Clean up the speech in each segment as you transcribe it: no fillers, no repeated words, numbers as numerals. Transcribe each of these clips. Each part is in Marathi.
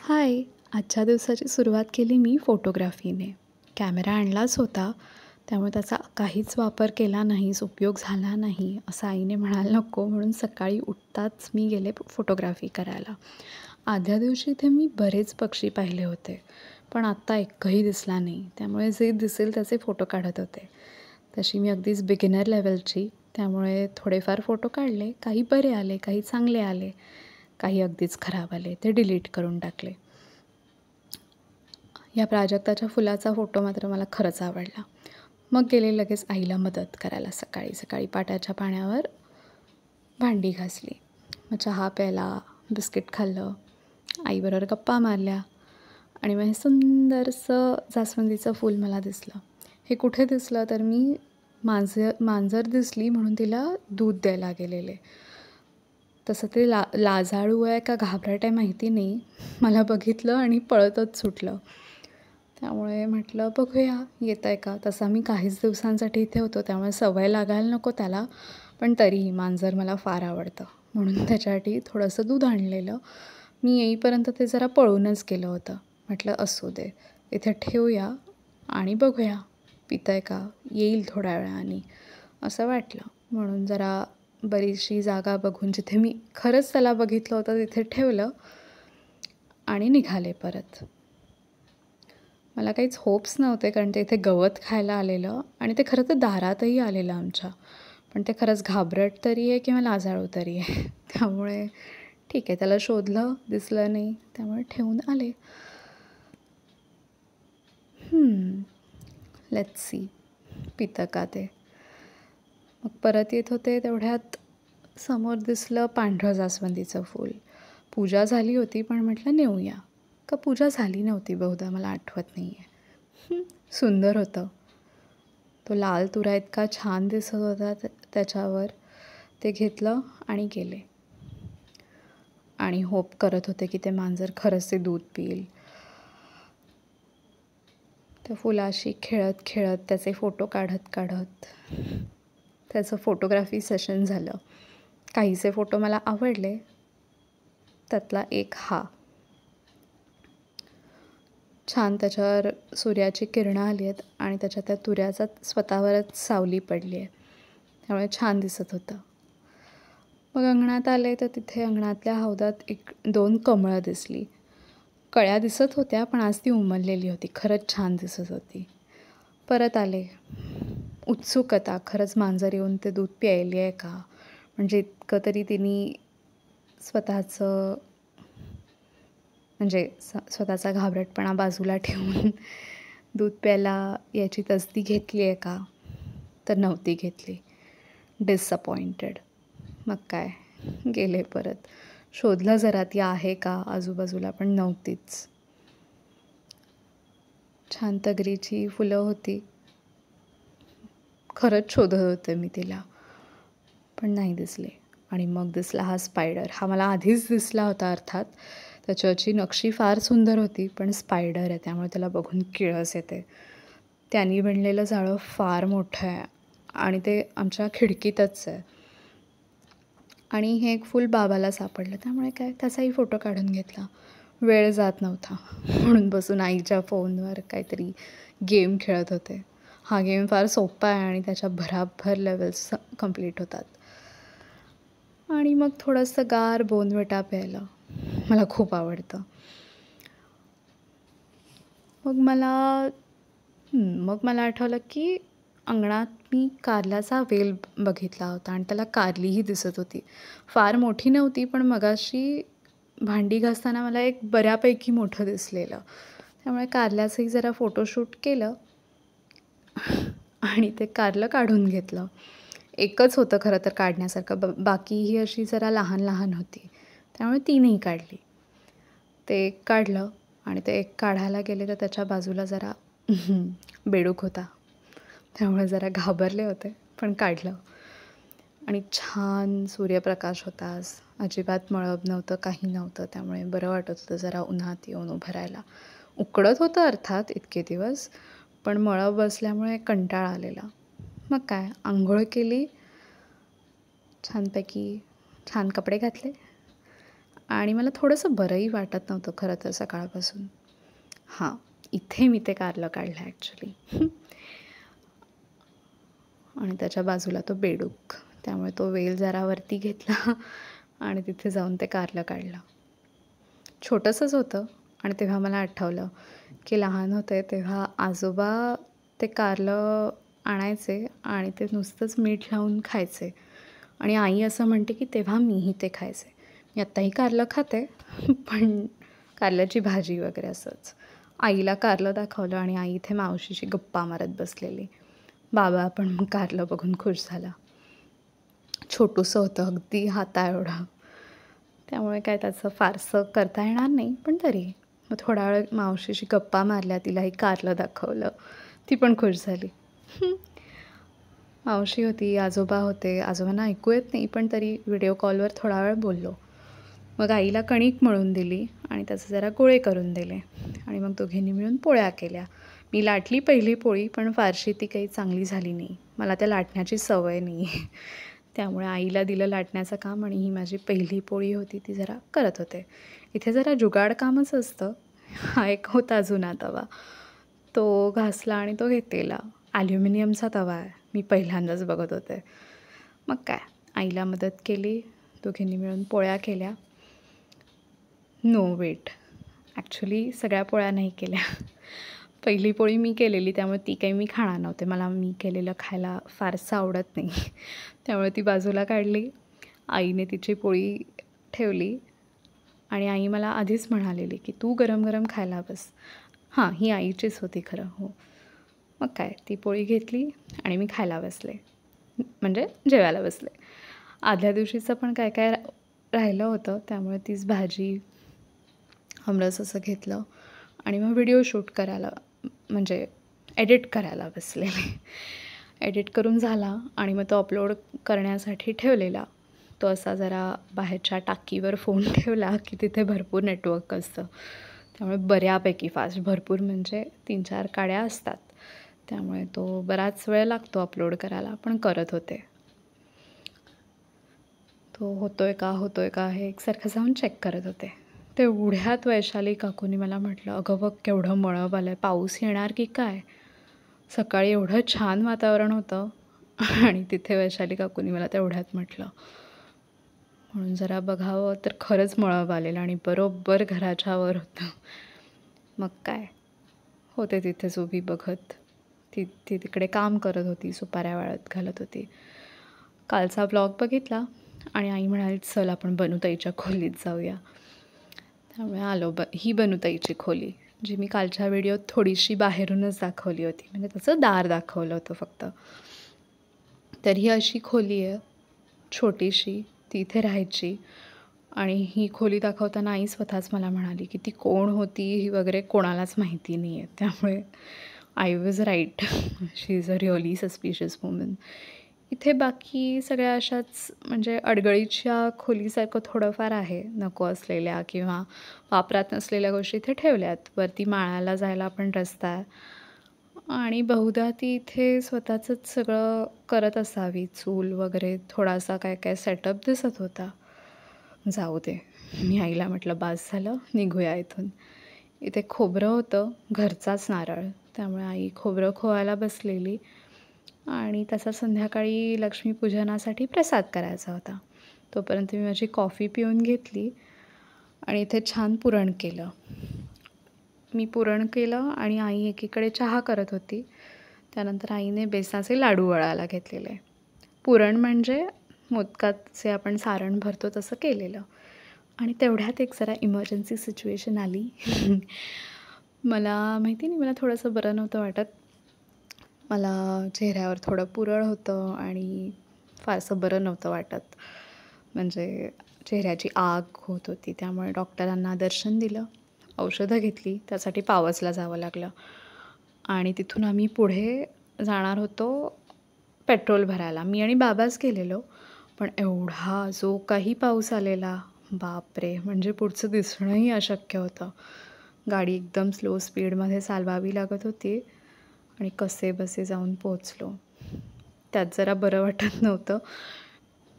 हाय. आजच्या दिवसाची सुरुवात केली मी फोटोग्राफीने. कॅमेरा आणलाच होता, त्यामुळे त्याचा काहीच वापर केला नाहीस, उपयोग झाला नाही, असं आईने म्हणायला नको म्हणून सकाळी उठताच मी गेले फोटोग्राफी करायला. आदल्या दिवशी इथे मी बरेच पक्षी पाहिले होते, पण आत्ता एकही दिसला नाही. त्यामुळे जे दिसेल त्याचे फोटो काढत होते. तशी मी अगदीच बिगिनर लेव्हलची, त्यामुळे थोडेफार फोटो काढले. काही बरे आले, काही चांगले आले, काही अगदीच खराब आले. ते डिलीट करून टाकले. या प्राजक्ताच्या फुलाचा फोटो मात्र मला खरंच आवडला. मग गेले लगेच आईला मदत करायला. सकाळी सकाळी पाट्याच्या पाण्यावर भांडी घासली. मग चहा प्यायला, बिस्किट खाल्लं, आईबरोबर गप्पा मारल्या आणि मग हे सुंदरसं जास्वंदीचं फूल मला दिसलं. हे कुठे दिसलं तर मी मांजर दिसली म्हणून तिला दूध द्यायला गेलेले. तसं ते लाजाळू आहे का घाबरट आहे माहिती नाही. मला बघितलं आणि पळतच सुटलं. त्यामुळे म्हटलं बघूया येत आहे का. तसा मी काहीच दिवसांसाठी इथे होतो, त्यामुळे सवय लागायला नको त्याला. पण तरीही मांजर मला फार आवडतं म्हणून त्याच्यासाठी थोडंसं दूध आणलेलं. मी येईपर्यंत ते जरा पळूनच गेलं होतं. म्हटलं असू दे, इथे ठेवूया आणि बघूया पितं आहे का, येईल थोड्या वेळाने असं वाटलं. म्हणून जरा बरीचशी जागा बघून जिथे मी खरंच त्याला बघितलं होतं तिथे ठेवलं आणि निघाले परत. मला काहीच होप्स नव्हते, कारण ते इथे गवत खायला आलेलं आणि ते खरं तर दारातही आलेलं आमच्या. पण ते खरंच घाबरट तरी आहे किंवा लाजाळू तरी आहे. त्यामुळे ठीक आहे, त्याला शोधलं, दिसलं नाही, त्यामुळे ठेवून आले. लेट्स सी पितं का ते. मग परत येत होते तेवढ्यात समोर दिसलं पांढरं जास्वंदीचं फूल. पूजा झाली होती, पण म्हटलं नेऊया. का पूजा झाली नव्हती बहुधा, मला आठवत नाही आहे. सुंदर होतं. तो लाल तुरा इतका छान दिसत होता त्याच्यावर. ते घेतलं आणि गेले. आणि होप करत होते की ते मांजर खरंच ते दूध पिईल. त्या फुलाशी खेळत खेळत त्याचे फोटो काढत काढत त्याचं फोटोग्राफी सेशन झालं. काहीचे फोटो मला आवडले, त्यातला एक हा. छान त्याच्यावर सूर्याची किरणं आली आहेत आणि त्याच्या त्या तुऱ्याचा स्वतःवरच सावली पडली आहे, त्यामुळे छान दिसत होतं. मग अंगणात आले तर तिथे अंगणातल्या हौदात 1-2 कमळं दिसली. कळ्या दिसत होत्या, पण आज ती उमललेली होती. खरंच छान दिसत होती. परत आले. उत्सुकता, खरंच मांजर येऊन ते दूध प्यायली आहे का, म्हणजे इतकं तरी तिने स्वतःचं म्हणजे स्वतःचा घाबरटपणा बाजूला ठेवून दूध प्यायला याची तसदी घेतली आहे का, तर नव्हती घेतली. डिसअपॉइंटेड. मग काय, गेले परत. शोधलं जरा ती आहे का आजूबाजूला, पण नव्हतीच. छान तगरीची फुलं होती. खरंच शोधत होते मी तिला, पण नाही दिसले. आणि मग दिसला हा स्पायडर. हा मला आधीच दिसला होता अर्थात. त्याच्याची नक्षी फार सुंदर होती, पण स्पायडर आहे त्यामुळे त्याला बघून किळस येते. त्यांनी विणलेलं जाळं फार मोठं आहे आणि ते आमच्या खिडकीतच आहे. आणि हे एक फूल बाबाला सापडलं, त्यामुळे काय त्याचाही फोटो काढून घेतला. वेळ जात नव्हता म्हणून बसून आईच्या फोनवर काहीतरी गेम खेळत होते. हा गेम फार सोपा आहे आणि त्याच्या भराभर लेवल्स कंप्लीट होतात. आणि मग थोडंसं गार बोनविटा प्यायलं, मला खूप आवडतं. मग मला आठवलं की अंगणात मी कारल्याचा वेल बघितला होता आणि त्याला कारलीही दिसत होती. फार मोठी नव्हती, पण मगाशी भांडी घासताना मला एक बऱ्यापैकी मोठं दिसलेलं. त्यामुळे कारल्याचंही जरा फोटोशूट केलं आणि ते कारलं काढून घेतलं. एकच होतं खरं तर काढण्यासारखं, बाकी ही अशी जरा लहान लहान होती, त्यामुळे ती नाही काढली. ते एक काढलं आणि ते एक काढायला गेले तर त्याच्या बाजूला जरा बेडूक होता, त्यामुळे जरा घाबरले होते, पण काढलं. आणि छान सूर्यप्रकाश होता आज. अजिबात मळब नव्हतं, काही नव्हतं, त्यामुळे बरं वाटत होतं जरा उन्हात येऊन उभं राहायला. उकडत होतं अर्थात इतके दिवस, पण मळब बसल्यामुळे कंटाळा आलेला. मग काय, अंघोळ केली छानपैकी, छान कपडे घातले आणि मला थोडंसं बरंही वाटत नव्हतं खरं तर सकाळपासून. हां, इथे मी ते कारलं काढलं ॲक्चुअली. आणि त्याच्या बाजूला तो बेडूक. त्यामुळे तो वेल जरा वरती घेतला आणि तिथे जाऊन ते कारलं काढलं. छोटंसंच होतं आणि तेव्हा मला आठवलं, की लहान होते तेव्हा आजोबा ते कारलं आणायचे आणि ते नुसतंच मीठ लावून खायचे आणि आई असं म्हणते, की तेव्हा मीही ते खायचे. मी आत्ताही कारलं खाते, पण कारल्याची भाजी वगैरे असंच. आईला कारलं दाखवलं आणि आई इथे मावशीशी गप्पा मारत बसलेली. बाबा पण मग कारलं बघून खुश झाला. छोटूसं होतं अगदी हाताएवढं. त्यामुळे काय त्याचं फारसं करता येणार नाही, पण तरी. मग थोडा वेळ मावशीशी गप्पा मारल्या, तिलाही कारलं दाखवलं. ती पण खुश झाली. मावशी होती, आजोबा होते. आजोबांना ऐकू येत नाही, पण तरी व्हिडिओ कॉलवर थोडा वेळ बोललो. मग आईला कणिक मळून दिली आणि त्याचे जरा गोळे करून दिले आणि मग दोघींनी मिळून पोळ्या केल्या. मी लाटली पहिली पोळी, पण फारशी ती काही चांगली झाली नाही. मला त्या लाटण्याची सवय नाही आहे. त्यामुळे आईला दिलं लाटण्याचं काम आणि ही माझी पहिली पोळी होती ती जरा करत होते. इथे जरा जुगाड कामच असतं. हा एक होता जुना तवा. तो घासला आणि तो घेतलेला. ॲल्युमिनियमचा तवा आहे. मी पहिल्यांदाच बघत होते. मग काय, आईला मदत केली. दोघींनी मिळून पोळ्या केल्या. No weight. ॲक्च्युली सगळ्या पोळ्या नाही केल्या. पहिली पोळी मी केलेली त्यामुळे ती काही मी खाणार नव्हते. मला मी केलेलं खायला फारसं आवडत नाही. त्यामुळे ती बाजूला काढली. आईने तिची पोळी ठेवली आणि आई मला आधीच म्हणालेली, की "तू गरम-गरम खायला बस." हां, ही आईचीच होती खरं. हो. मग काय, ती पोळी घेतली आणि मी खायला बसले. म्हणजे जेवायला बसले. आदल्या दिवशीचं पण काय काय राहिलं होतं त्यामुळे तीच भाजी, आमरस असं घेतलं आणि मग व्हिडिओ शूट करायला म्हणजे एडिट करायला बसलेले. एडिट करून झाला आणि मग तो अपलोड करण्यासाठी ठेवलेला. तो असा जरा बाहेरच्या टाकीवर फोन ठेवला, की तिथे भरपूर नेटवर्क असतं. त्यामुळे बऱ्यापैकी फास्ट, भरपूर म्हणजे 3-4 काड्या असतात. त्यामुळे तो बराच वेळ लागतो अपलोड करायला, पण करत होते. तो होतोय का हे एकसारखं जाऊन चेक करत होते. तेवढ्यात वैशाली काकूनी मला म्हटलं, "अगं बघ केवढं मळब आलं आहे, पाऊस येणार की काय?" सकाळी एवढं छान वातावरण होतं आणि तिथे वैशाली काकूनी मला तेवढ्यात म्हटलं. म्हणून जरा बघावं तर खरंच मळब आलेलं आणि बरोबर घराच्या वर होतं. मग काय, होते तिथेच उभी बघत. ती ती तिकडे काम करत होती, सुपाऱ्या वाळत घालत होती. कालचा व्लॉग बघितला आणि आई म्हणाली, "चल आपण बनूताईच्या खोलीत जाऊया." त्यामुळे आलो. ही बनूताईची खोली, जी मी कालच्या व्हिडिओत थोडीशी बाहेरूनच दाखवली होती. म्हणजे त्याचं दार दाखवलं होतं फक्त. तर ही अशी खोली आहे, छोटीशी. ती इथे राहायची आणि ही खोली दाखवताना आई स्वतःच मला म्हणाली, की ती कोण होती ही वगैरे कोणालाच माहिती नाही आहे. त्यामुळे I was right. She is a really suspicious woman. इथे बाकी सगळ्या अशाच म्हणजे अडगळीच्या खोलीसारखं थोडंफार आहे. नको असलेल्या किंवा वापरात नसलेल्या गोष्टी इथे ठेवल्यात. वरती माळाला जायला पण रस्ता आहे आणि बहुधा ती इथे स्वतःचंच सगळं करत असावी. चूल वगैरे थोडासा काय काय सेटअप दिसत होता. जाऊ दे. मी आईला म्हटलं, "बास झालं, निघूया इथून." इथे खोबरं होतं, घरचाच नारळ. त्यामुळे आई खोबरं खोवायला बसलेली आणि तसा संध्याकाळी लक्ष्मीपूजनासाठी प्रसाद करायचा होता. तोपर्यंत मी माझी कॉफी पिऊन घेतली आणि इथे छान पुरण केलं. मी पुरण केलं आणि आई एकीकडे चहा करत होती. त्यानंतर आईने बेसनाचे लाडू वळायला घेतलेले. पुरण म्हणजे मोदकाचे आपण सारण भरतो तसं केलेलं. आणि तेवढ्यात एक जरा इमर्जन्सी सिच्युएशन आली. मला माहिती नाही, मला थोडंसं बरं नव्हतं वाटत. मला चेहऱ्यावर थोडं पुरळ होतं आणि फारसं बरं नव्हतं वाटत. म्हणजे चेहऱ्याची आग होत होती. त्यामुळे डॉक्टरांना दर्शन दिलं, औषधं घेतली. त्यासाठी पावसला जावं लागलं आणि तिथून आम्ही पुढे जाणार होतो पेट्रोल भरायला. मी आणि बाबाच गेलेलो. पण एवढा जो काही पाऊस आलेला, बापरे! म्हणजे पुढचं दिसणंही अशक्य होतं. गाडी एकदम स्लो स्पीडमध्ये चालवावी लागत होती आणि कसेबसे जाऊन पोहोचलो. त्यात जरा बरं वाटत नव्हतं.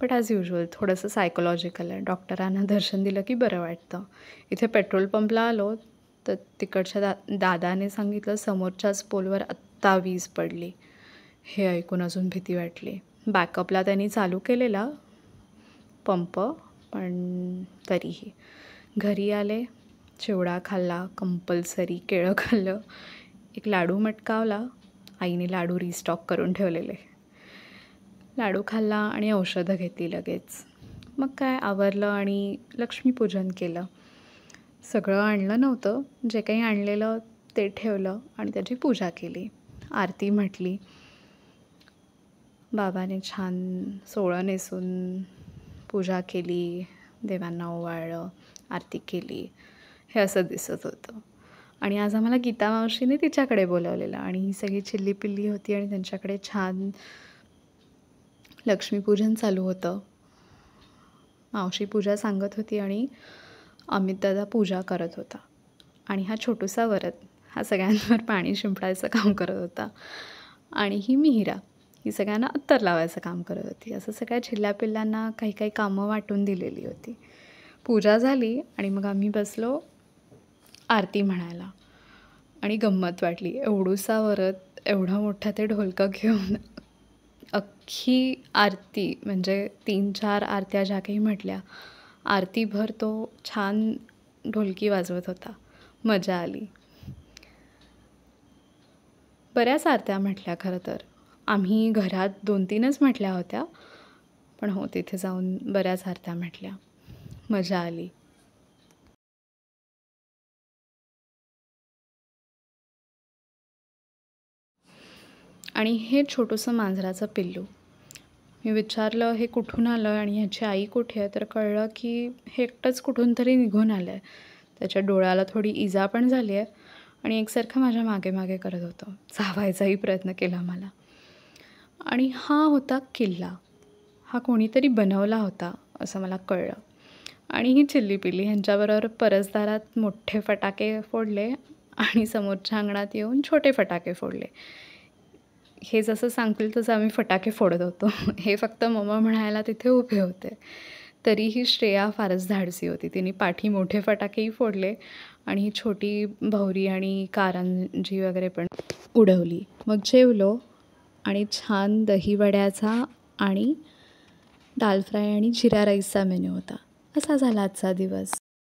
बट ॲज युजुअल थोडंसं सायकोलॉजिकल आहे. डॉक्टरांना दर्शन दिलं की बरं वाटतं. इथे पेट्रोल पंपला आलो तर तिकडच्या दादाने सांगितलं समोरच्याच पोलवर आत्ता वीज पडली. हे ऐकून अजून भीती वाटली. बॅकअपला त्यांनी चालू केलेला पंप, पण तरीही. घरी आले, चिवडा खाल्ला, कंपल्सरी केळं खाल्लं, एक लाडू मटकावला. आईने लाडू रिस्टॉक करून ठेवलेले. लाडू खाल्ला आणि औषधं घेतली लगेच. मग काय आवरलं आणि लक्ष्मीपूजन केलं. सगळं आणलं नव्हतं, जे काही आणलेलं ते ठेवलं आणि त्याची पूजा केली. आरती म्हटली. बाबाने छान सोवळं नेसून पूजा केली, देवांना ओवाळलं, आरती केली. हे असं दिसत होतं. आणि आज आम्हाला गीता मावशीने तिच्याकडे बोलावलेलं आणि ही सगळी चिल्लीपिल्ली होती आणि त्यांच्याकडे छान लक्ष्मीपूजन चालू होतं. मावशी पूजा सांगत होती आणि अमितदादा पूजा करत होता. आणि हा छोटूसा वरद हा सगळ्यांवर पाणी शिंपडायचं काम करत होता. आणि ही मिहिरा ही सगळ्यांना अत्तर लावायचं काम करत होती. असं सगळ्या चिल्ल्यापिल्ल्यांना काही काही कामं वाटून दिलेली होती. पूजा झाली आणि मग आम्ही बसलो आरती म्हणायला आणि गंमत वाटली. एवढूसा वरद एवढं मोठं ते ढोलकं घेऊन अख्खी आरती म्हणजे 3-4 आरत्या ज्या काही म्हटल्या, आरतीभर तो छान ढोलकी वाजवत होता. मजा आली. बऱ्याच आरत्या म्हटल्या खरं तर. आम्ही घरात 2-3च म्हटल्या होत्या. पण हो, तिथे जाऊन बऱ्याच आरत्या म्हटल्या. मजा आली. आणि हे छोटंसं मांजराचं पिल्लू. मी विचारलं हे कुठून आलं आणि ह्याची आई कुठे आहे, तर कळलं की हे एकटंच कुठून तरी निघून आलं आहे. त्याच्या डोळ्याला थोडी इजा पण झाली आहे आणि एकसारखं माझ्या मागे मागे करत होतं. चावायचाही प्रयत्न केला मला. आणि हा होता किल्ला. हा कोणीतरी बनवला होता असं मला कळलं. आणि ही चिल्लीपिल्ली ह्यांच्याबरोबर परसदारात मोठे फटाके फोडले आणि समोरच्या अंगणात येऊन छोटे फटाके फोडले. हे जसं सांगतील तसं आम्ही फटाके फोडत होतो. हे फक्त मम्मा म्हणायला तिथे उभे होते. तरीही श्रेया फारच धाडसी होती. तिने पाठी मोठे फटाकेही फोडले आणि ही छोटी भौरी आणि कारंजी वगैरे पण उडवली. मग जेवलो आणि छान दहीवड्याचा आणि दाल फ्राय आणि जिरा राईसचा मेनू होता. असा झाला आजचा दिवस.